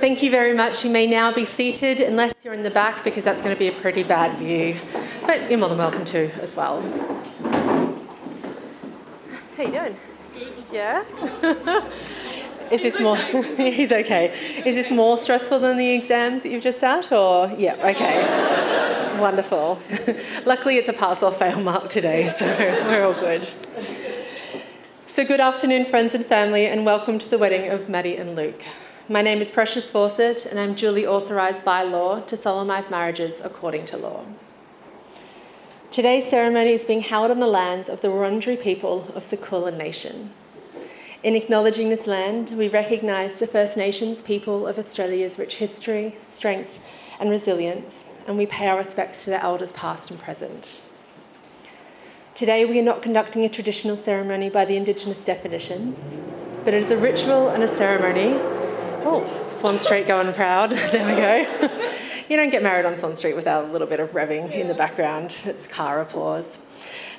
Thank you very much. You may now be seated, unless you're in the back, because that's going to be a pretty bad view. But you're more than welcome to as well. How you doing? Yeah? Is this more... He's okay. Is this more stressful than the exams that you've just sat, or... Yeah, okay. Wonderful. Luckily, it's a pass or fail mark today, so we're all good. So good afternoon, friends and family, and welcome to the wedding of Maddy and Luke. My name is Precious Fawcett, and I'm duly authorised by law to solemnise marriages according to law. Today's ceremony is being held on the lands of the Wurundjeri people of the Kulin Nation. In acknowledging this land, we recognise the First Nations people of Australia's rich history, strength and resilience, and we pay our respects to their elders past and present. Today we are not conducting a traditional ceremony by the Indigenous definitions, but it is a ritual and a ceremony. Oh, Swan Street going proud. There we go. You don't get married on Swan Street without a little bit of revving in the background. It's car applause.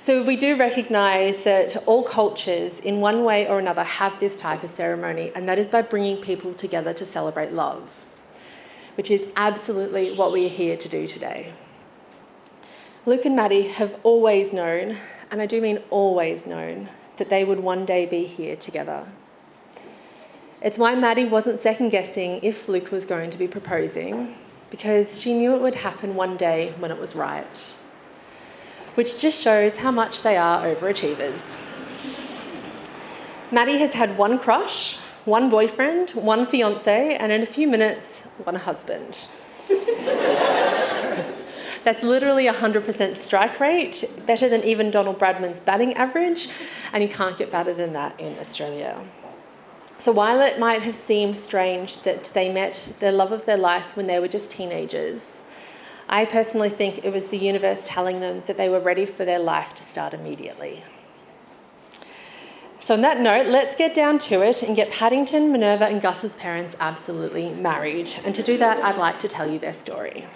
So we do recognise that all cultures, in one way or another, have this type of ceremony, and that is by bringing people together to celebrate love, which is absolutely what we are here to do today. Luke and Maddy have always known, and I do mean always known, that they would one day be here together. It's why Maddy wasn't second-guessing if Luke was going to be proposing, because she knew it would happen one day when it was right, which just shows how much they are overachievers. Maddy has had one crush, one boyfriend, one fiancé, and in a few minutes, one husband. That's literally 100% strike rate, better than even Donald Bradman's batting average, and you can't get better than that in Australia. So while it might have seemed strange that they met the love of their life when they were just teenagers, I personally think it was the universe telling them that they were ready for their life to start immediately. So on that note, let's get down to it and get Paddington, Minerva and Gus's parents absolutely married. And to do that, I'd like to tell you their story.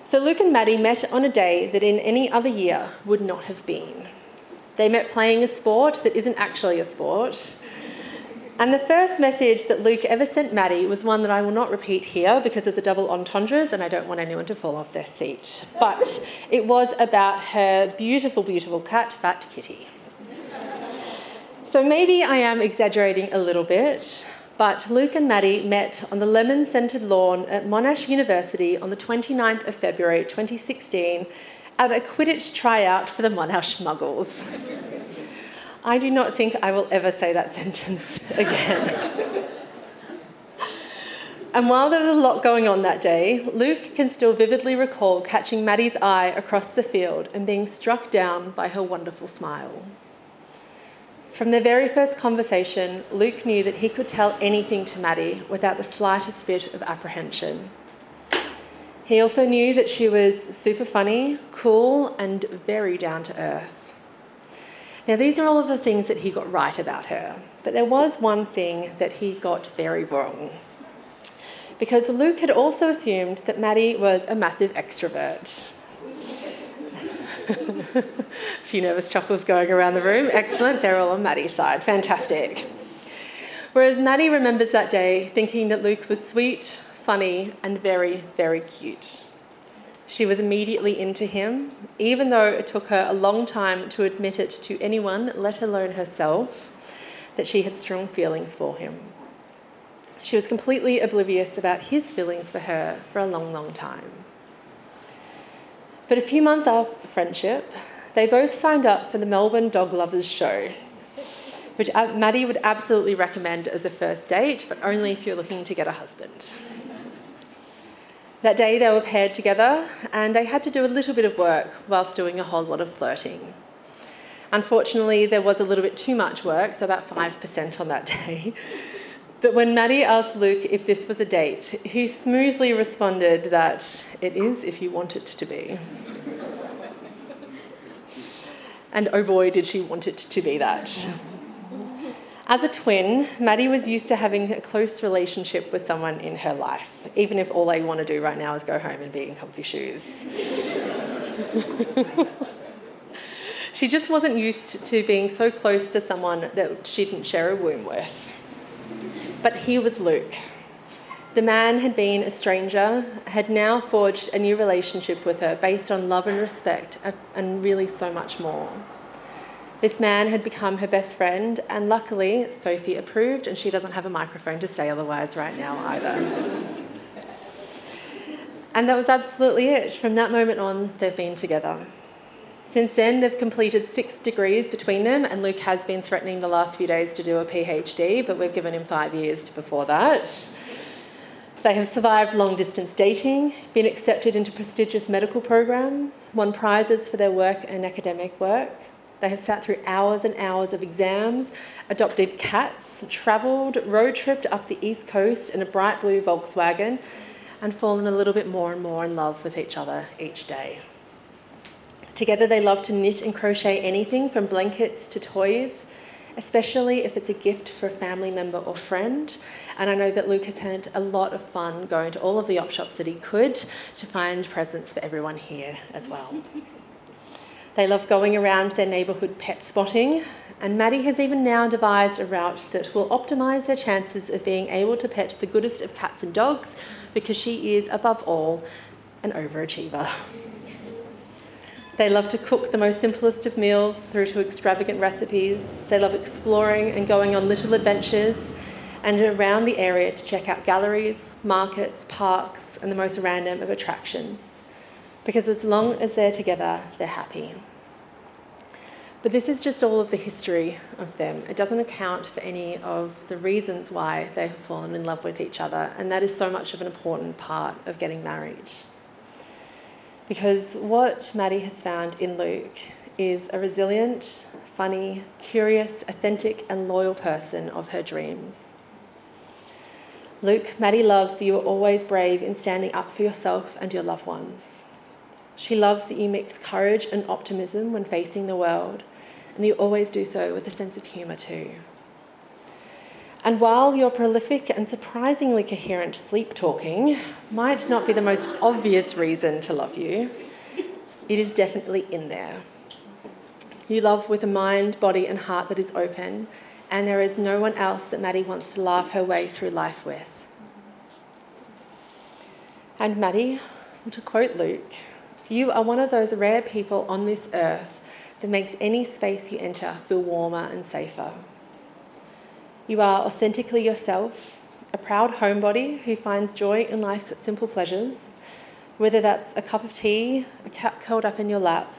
So Luke and Maddy met on a day that in any other year would not have been. They met playing a sport that isn't actually a sport. And the first message that Luke ever sent Maddy was one that I will not repeat here because of the double entendres, and I don't want anyone to fall off their seat. But it was about her beautiful, beautiful cat, Fat Kitty. So maybe I am exaggerating a little bit, but Luke and Maddy met on the lemon-scented lawn at Monash University on the 29th of February 2016 at a Quidditch tryout for the Monash Muggles. I do not think I will ever say that sentence again. And while there was a lot going on that day, Luke can still vividly recall catching Maddy's eye across the field and being struck down by her wonderful smile. From their very first conversation, Luke knew that he could tell anything to Maddy without the slightest bit of apprehension. He also knew that she was super funny, cool, and very down to earth. Now, these are all of the things that he got right about her, but there was one thing that he got very wrong. Because Luke had also assumed that Maddy was a massive extrovert. A few nervous chuckles going around the room. Excellent, they're all on Maddy's side. Fantastic. Whereas Maddy remembers that day thinking that Luke was sweet, funny, and very, very cute. She was immediately into him, even though it took her a long time to admit it to anyone, let alone herself, that she had strong feelings for him. She was completely oblivious about his feelings for her for a long, long time. But a few months after friendship, they both signed up for the Melbourne Dog Lovers show, which Maddy would absolutely recommend as a first date, but only if you're looking to get a husband. That day they were paired together and they had to do a little bit of work whilst doing a whole lot of flirting. Unfortunately, there was a little bit too much work, so about 5% on that day. But when Maddy asked Luke if this was a date, he smoothly responded that it is if you want it to be. And oh boy, did she want it to be that. As a twin, Maddy was used to having a close relationship with someone in her life, even if all they want to do right now is go home and be in comfy shoes. She just wasn't used to being so close to someone that she didn't share a womb with. But here was Luke, The man had been a stranger, had now forged a new relationship with her based on love and respect and really so much more. This man had become her best friend, and luckily Sophie approved, and she doesn't have a microphone to say otherwise right now either. And that was absolutely it. From that moment on, they've been together. Since then, they've completed 6 degrees between them, and Luke has been threatening the last few days to do a PhD, but we've given him 5 years before that. They have survived long-distance dating, been accepted into prestigious medical programs, won prizes for their work and academic work. They have sat through hours and hours of exams, adopted cats, travelled, road-tripped up the East Coast in a bright blue Volkswagen, and fallen a little bit more and more in love with each other each day. Together they love to knit and crochet anything from blankets to toys, especially if it's a gift for a family member or friend. And I know that Luke has had a lot of fun going to all of the op shops that he could to find presents for everyone here as well. They love going around their neighbourhood pet spotting, and Maddy has even now devised a route that will optimise their chances of being able to pet the goodest of cats and dogs, because she is, above all, an overachiever. They love to cook the most simplest of meals through to extravagant recipes. They love exploring and going on little adventures and around the area to check out galleries, markets, parks, and the most random of attractions. Because as long as they're together, they're happy. But this is just all of the history of them. It doesn't account for any of the reasons why they have fallen in love with each other, and that is so much of an important part of getting married. Because what Maddy has found in Luke is a resilient, funny, curious, authentic, and loyal person of her dreams. Luke, Maddy loves that you are always brave in standing up for yourself and your loved ones. She loves that you mix courage and optimism when facing the world, and you always do so with a sense of humour too. And while your prolific and surprisingly coherent sleep talking might not be the most obvious reason to love you, it is definitely in there. You love with a mind, body and heart that is open, and there is no one else that Maddy wants to laugh her way through life with. And Maddy, to quote Luke, you are one of those rare people on this earth that makes any space you enter feel warmer and safer. You are authentically yourself, a proud homebody who finds joy in life's simple pleasures, whether that's a cup of tea, a cat curled up in your lap,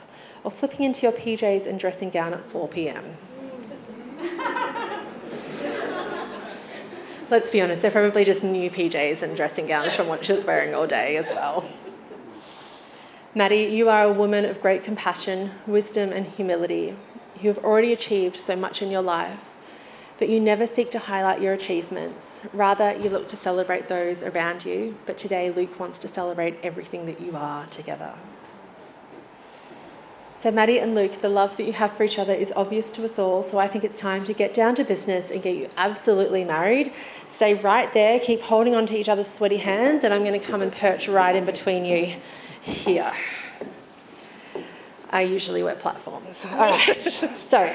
or slipping into your PJs and dressing gown at 4 p.m. Let's be honest, they're probably just new PJs and dressing gown from what she was wearing all day as well. Maddy, you are a woman of great compassion, wisdom and humility. You have already achieved so much in your life, but you never seek to highlight your achievements. Rather, you look to celebrate those around you, but today Luke wants to celebrate everything that you are together. So Maddy and Luke, the love that you have for each other is obvious to us all, so I think it's time to get down to business and get you absolutely married. Stay right there, keep holding on to each other's sweaty hands, and I'm going to come and perch right in between you here. I usually wear platforms. All right, so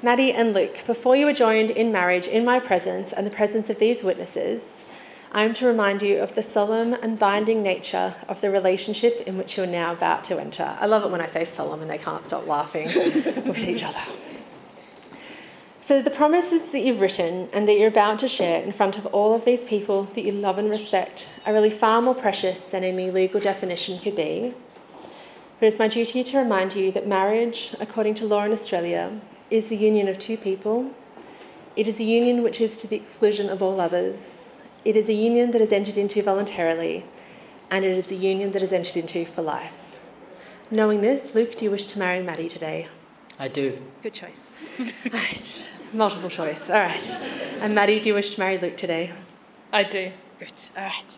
Maddy and Luke, before you were joined in marriage in my presence and the presence of these witnesses, I am to remind you of the solemn and binding nature of the relationship in which you're now about to enter. I love it when I say solemn and they can't stop laughing with each other. So the promises that you've written and that you're about to share in front of all of these people that you love and respect are really far more precious than any legal definition could be. But it's my duty to remind you that marriage, according to law in Australia, is the union of two people. It is a union which is to the exclusion of all others. It is a union that is entered into voluntarily, and it is a union that is entered into for life. Knowing this, Luke, do you wish to marry Maddy today? I do. Good choice. All right. Multiple choice. All right. And Maddy, do you wish to marry Luke today? I do. Good. All right.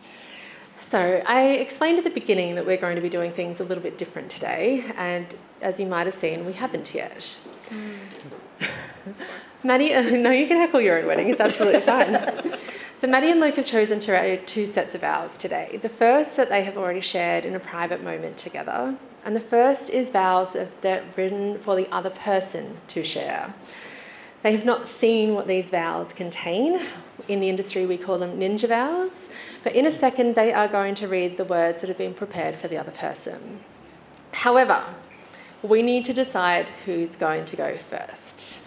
So I explained at the beginning that we're going to be doing things a little bit different today, and as you might have seen, we haven't yet. Maddy, no, you can heckle your own wedding. It's absolutely fine. So Maddy and Luke have chosen to write 2 sets of vows today. The first that they have already shared in a private moment together, and the first is vows that are written for the other person to share. They have not seen what these vows contain, In the industry, we call them ninja vows. But in a second, they are going to read the words that have been prepared for the other person. However, we need to decide who's going to go first.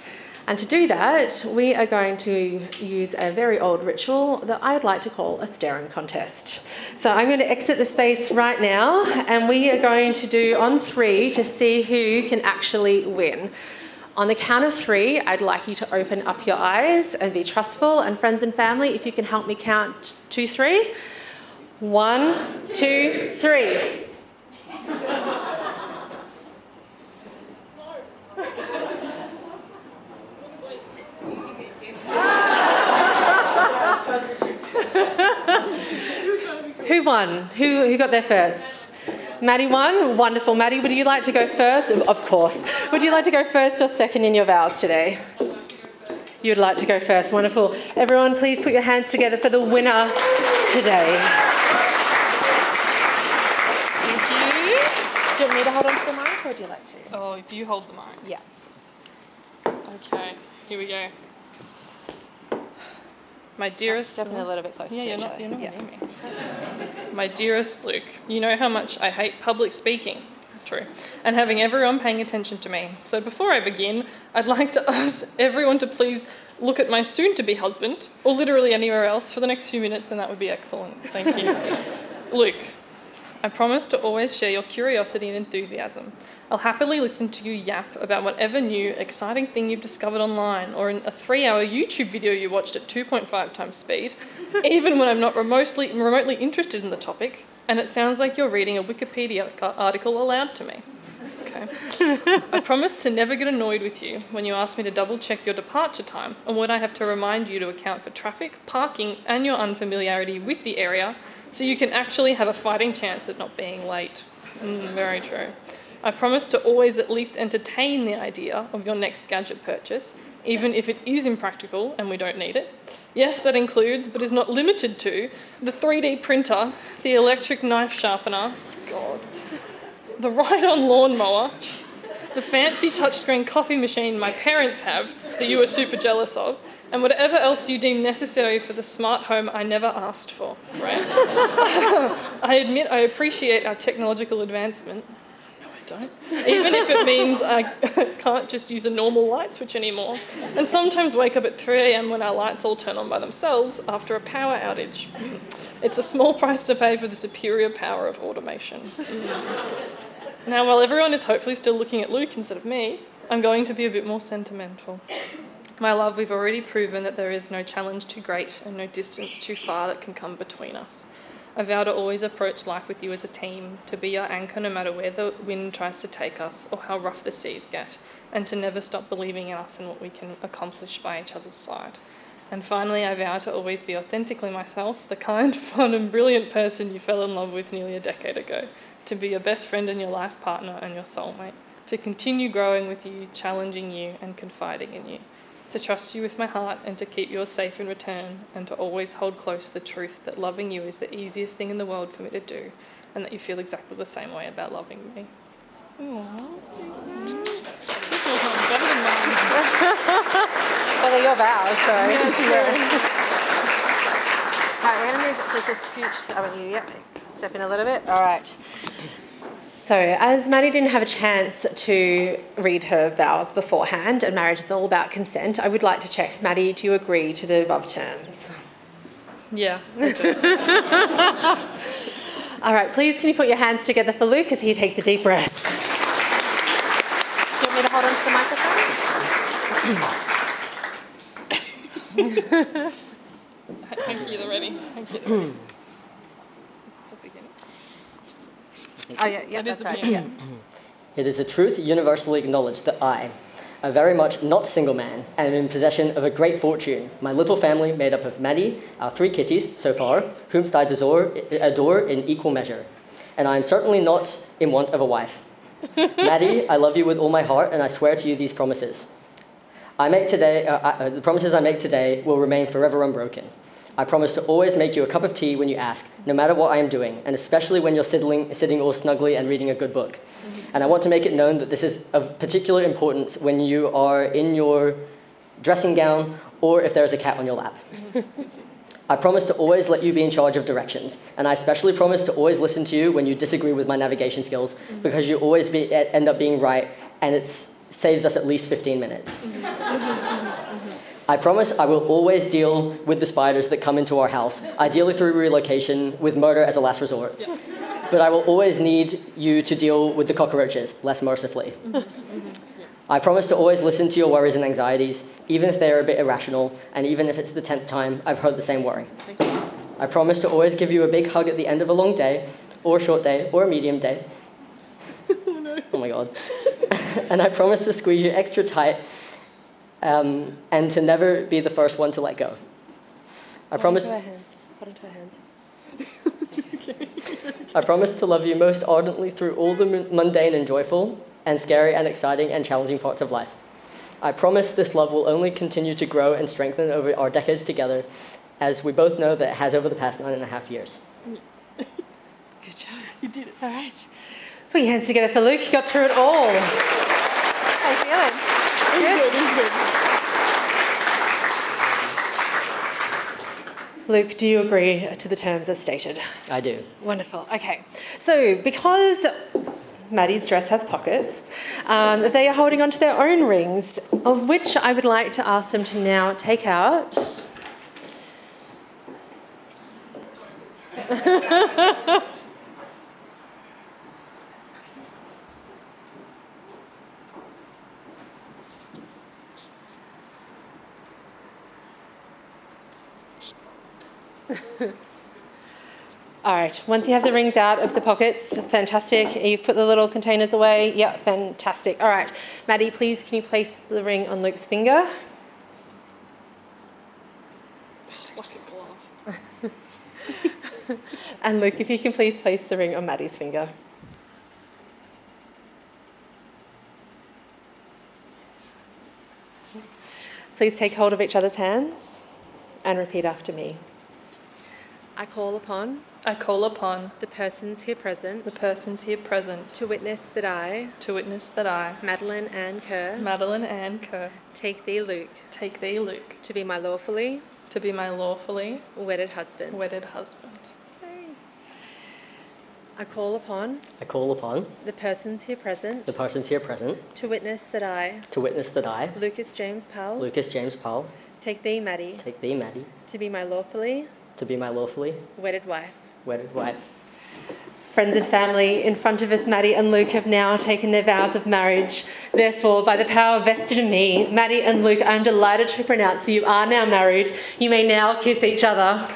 And to do that, we are going to use a very old ritual that I'd like to call a staring contest. So I'm going to exit the space right now, and we are going to do on 3 to see who can actually win. On the count of 3, I'd like you to open up your eyes and be trustful. And friends and family, if you can help me count 2, 3. 1, 2, 3. Who won? Who got there first? Maddy won? Wonderful. Maddy, would you like to go first? Of course. Would you like to go first or second in your vows today? You'd like to go first. Wonderful. Everyone, please put your hands together for the winner today. Thank you. Do you want me to hold on to the mic, or would you like to? Oh, if you hold the mic. Yeah. Okay, here we go. My dearest... Step in a little bit closer to each other. You're not near me. My dearest Luke, you know how much I hate public speaking. True. And having everyone paying attention to me. So before I begin, I'd like to ask everyone to please look at my soon-to-be husband, or literally anywhere else, for the next few minutes, and that would be excellent. Thank you. Luke, I promise to always share your curiosity and enthusiasm. I'll happily listen to you yap about whatever new, exciting thing you've discovered online, or in a 3-hour YouTube video you watched at 2.5 times speed, even when I'm not remotely interested in the topic, and it sounds like you're reading a Wikipedia article aloud to me. Okay. I promise to never get annoyed with you when you ask me to double-check your departure time, and when I have to remind you to account for traffic, parking, and your unfamiliarity with the area, so you can actually have a fighting chance at not being late. Very true. I promise to always at least entertain the idea of your next gadget purchase, even if it is impractical and we don't need it. Yes, that includes, but is not limited to, the 3D printer, the electric knife sharpener, God, the ride-on lawnmower, Jesus, the fancy touchscreen coffee machine my parents have that you are super jealous of, and whatever else you deem necessary for the smart home I never asked for, right? I admit I appreciate our technological advancement. Don't. Even if it means I can't just use a normal light switch anymore, and sometimes wake up at 3 a.m. when our lights all turn on by themselves after a power outage. It's a small price to pay for the superior power of automation. Now, while everyone is hopefully still looking at Luke instead of me, I'm going to be a bit more sentimental. My love, we've already proven that there is no challenge too great and no distance too far that can come between us. I vow to always approach life with you as a team, to be your anchor no matter where the wind tries to take us or how rough the seas get, and to never stop believing in us and what we can accomplish by each other's side. And finally, I vow to always be authentically myself, the kind, fun and brilliant person you fell in love with nearly a decade ago, to be your best friend and your life partner and your soulmate, to continue growing with you, challenging you and confiding in you, to trust you with my heart and to keep yours safe in return, and to always hold close the truth that loving you is the easiest thing in the world for me to do, and that you feel exactly the same way about loving me. Better than mine. Well, they're your vows, so. Yeah, true. All right, we're going to move just a scooch. Step in a little bit. All right. So, as Maddy didn't have a chance to read her vows beforehand, and marriage is all about consent, I would like to check. Maddy, do you agree to the above terms? Yeah, I do. All right, please can you put your hands together for Luke as he takes a deep breath. Do you want me to hold on to the microphone? Thank you, they're ready. Thank you. Oh, yeah, that's right. Yeah. It is a truth universally acknowledged that I, a very much not single man, am in possession of a great fortune, my little family made up of Maddy, our 3 kitties so far, whomst I adore in equal measure, and I am certainly not in want of a wife. Maddy, I love you with all my heart, and I swear to you these promises. The promises I make today will remain forever unbroken. I promise to always make you a cup of tea when you ask, no matter what I am doing, and especially when you're sitting all snugly and reading a good book. And I want to make it known that this is of particular importance when you are in your dressing gown, or if there is a cat on your lap. I promise to always let you be in charge of directions, and I especially promise to always listen to you when you disagree with my navigation skills, because you always end up being right, and it saves us at least 15 minutes. I promise I will always deal with the spiders that come into our house, ideally through relocation, with murder as a last resort. Yeah. But I will always need you to deal with the cockroaches, less mercifully. I promise to always listen to your worries and anxieties, even if they are a bit irrational, and even if it's the 10th time I've heard the same worry. I promise to always give you a big hug at the end of a long day, or a short day, or a medium day. Oh my God. And I promise to squeeze you extra tight, and to never be the first one to let go. I promise. Hold onto our hands. I promise to love you most ardently through all the mundane and joyful, and scary and exciting and challenging parts of life. I promise this love will only continue to grow and strengthen over our decades together, as we both know that it has over the past 9.5 years. Good job. You did it. All right. Put your hands together for Luke. You got through it all. How are you feeling? Good. Luke, do you agree to the terms as stated? I do. Wonderful. Okay. So because Maddy's dress has pockets, they are holding onto their own rings, of which I would like to ask them to now take out. All right, once you have the rings out of the pockets, fantastic. You've put the little containers away. Yeah, fantastic. All right, Maddy, please can you place the ring on Luke's finger? Like a glove. And Luke, if you can please place the ring on Maddy's finger. Please take hold of each other's hands and repeat after me. I call upon the persons here present to witness that I, Madeline Ann Kerr, take thee, Luke, to be my lawfully wedded husband. I call upon the persons here present to witness that I, Lucas James Powell, take thee, Maddy, to be my lawfully wedded wife. Friends and family, in front of us, Maddy and Luke have now taken their vows of marriage. Therefore, by the power vested in me, Maddy and Luke, I am delighted to pronounce that you are now married. You may now kiss each other.